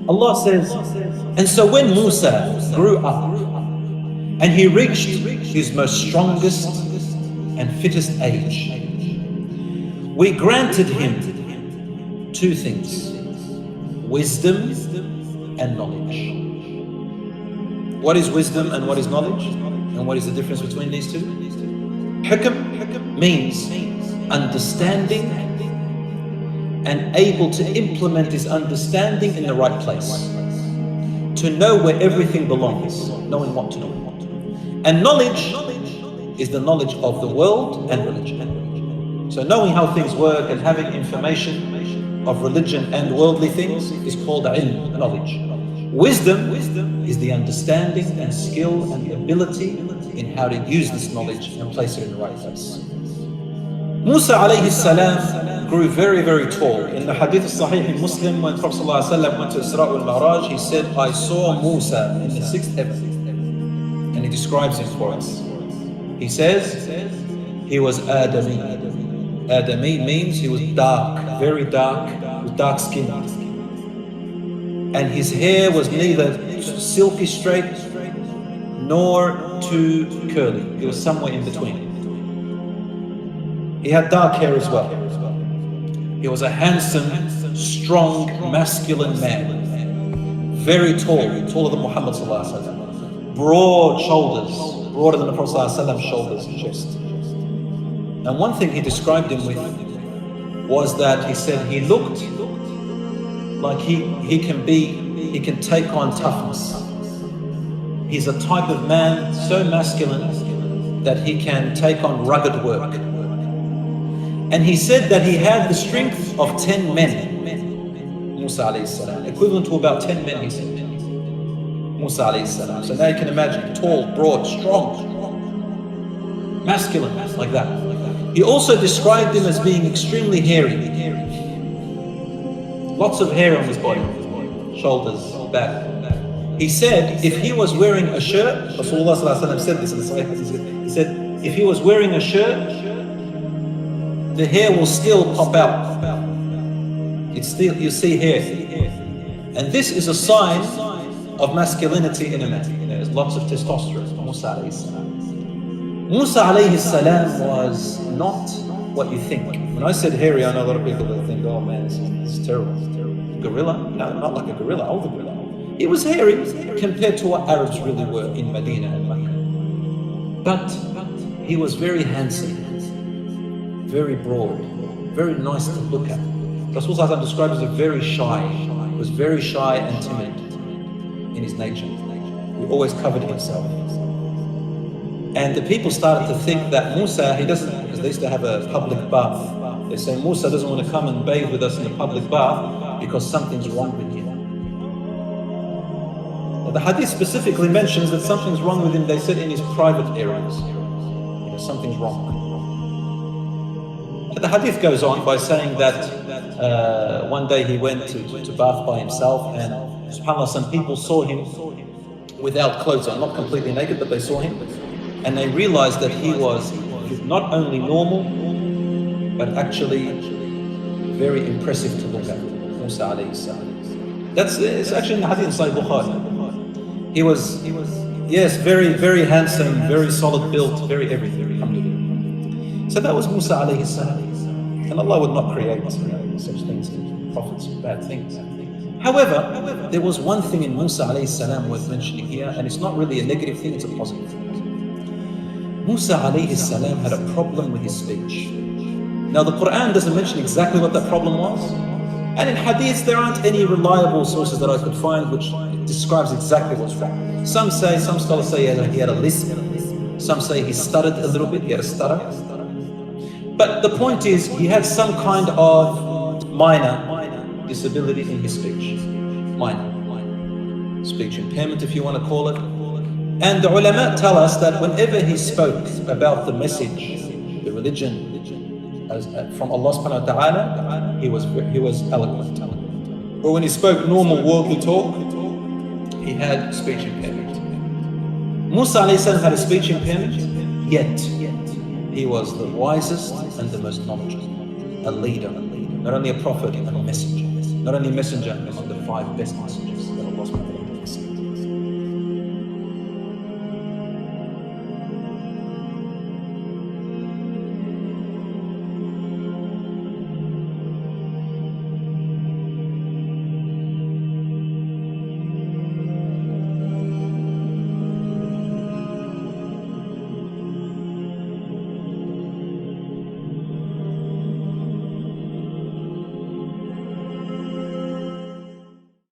Allah says, and so when Musa grew up and he reached his most strongest and fittest age, we granted him two things: wisdom and knowledge. What is wisdom and what is knowledge? And what is the difference between these two? Hukm means understanding and able to implement his understanding in the right place. To know where everything belongs, knowing what to do. And knowledge is the knowledge of the world and religion. So knowing how things work and having information of religion and worldly things is called ilm, knowledge. Wisdom is the understanding and skill and ability in how to use this knowledge and place it in the right place. Musa alayhi salam grew very, very tall. In the hadith sahih in Muslim, when Prophet ﷺ went to Isra al-Mi'raj, he said, I saw Musa in the sixth heaven. And he describes him for us. He says, he was Adami. Adami means he was dark, very dark, with dark skin. And his hair was neither silky straight nor too curly. It was somewhere in between. He had dark hair as well. He was a handsome, strong, masculine man. Very tall, taller than Muhammad ﷺ. Broad shoulders, broader than the Prophet ﷺ's shoulders and chest. And one thing he described him with was that he said he looked like he can take on toughness. He's a type of man so masculine that he can take on rugged work. And he said that he had the strength of 10 men. Musa alayhi salam, equivalent to about 10 men, he said. Musa alayhi salam. So now you can imagine, tall, broad, strong, masculine, like that. He also described him as being extremely hairy. Lots of hair on his body, shoulders, back. He said if he was wearing a shirt, Rasulullah said this in the Sahih, he said if he was wearing a shirt, the hair will still pop out. It's still, you see hair. And this is a sign of masculinity in a man. There's lots of testosterone. Musa alayhi salam. Musa alayhi salam was not what you think. When I said hairy, I know a lot of people will think, oh man, this is terrible. Gorilla? No, not like a gorilla, older gorilla. It was hairy compared to what Arabs really were in Medina and Mecca. But he was very handsome, very broad, very nice to look at. Rasulullah described as was very shy and timid in his nature. He always covered himself. And the people started to think that Musa, he doesn't, because they used to have a public bath. They say Musa doesn't want to come and bathe with us in the public bath because something's wrong with him. The hadith specifically mentions that something's wrong with him, they said, in his private areas. Something's wrong. The hadith goes on by saying that one day he went to bath by himself, and subhanAllah, some people saw him without clothes on, not completely naked, but they saw him, and they realized that he was not only normal, but actually very impressive to look at. Musa alayhi salam. It's actually in the hadith in Sahih Bukhari. He was, yes, very, very handsome, very solid built, very everything. Alhamdulillah. So that was Musa alayhi salam. And Allah would not create such things in prophets, bad things. However, there was one thing in Musa alayhi salam worth mentioning here, and it's not really a negative thing, it's a positive thing. Musa alayhi salam had a problem with his speech. Now the Quran doesn't mention exactly what that problem was, and in hadiths there aren't any reliable sources that I could find which describes exactly what's wrong. Some scholars say he had a lisp, some say he stuttered a little bit, he had a stutter. But the point is, he had some kind of minor disability in his speech. Minor. Speech impairment, if you want to call it. And the ulama tell us that whenever he spoke about the message, the religion, from Allah subhanahu wa ta'ala, he was eloquent. But when he spoke normal worldly talk, he had speech impairment. Musa alayhi salam had a speech impairment, yet he was the wisest and the most knowledgeable, a leader, not only a prophet, but a messenger. Not only a messenger, among the 5 best messengers. Allah subhanahu wa ta'ala.